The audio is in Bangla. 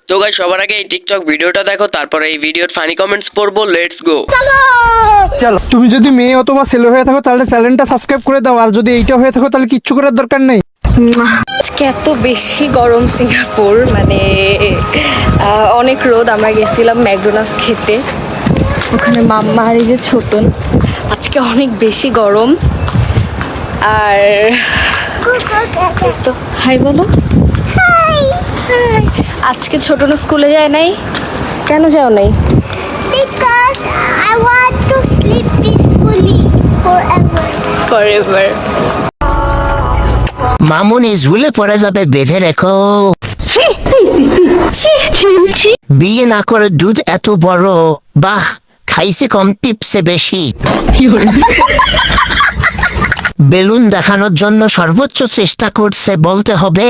তো গাইস সবার আগে এই টিকটক ভিডিওটা দেখো, তারপরে এই ভিডিওর ফানি কমেন্টস পড়বো। Let's go. চলো, তুমি যদি মেয়ে অথবা ছেলে হয়ে থাকো তাহলে চ্যানেলটা সাবস্ক্রাইব করে দাও, আর যদি এইটা হয়ে থাকো তাহলে কিচ্ছু করার দরকার নেই। আজকে এত বেশি গরম সিঙ্গাপুর, মানে অনেক রোদ। আমরা গেছিলাম ম্যাকডোনাল্ডস খেতে, ওখানে মাম্মা আর এই যে ছোটন। আজকে অনেক বেশি গরম। আর তো হাই বলো। হাই। আজকে ছোটন স্কুলে যায় নাই, কেন যাও নাই? Because I want to sleep peacefully forever. Forever. মামুনি ঝুলে পড়ে যাবে, বেঁধে রেখো। বিয়ে না করে দুধ এত বড়, বাহ, খাইছে কম টিপসে বেশি। বেলুন দেখানোর জন্য সর্বোচ্চ চেষ্টা করছে বলতে হবে।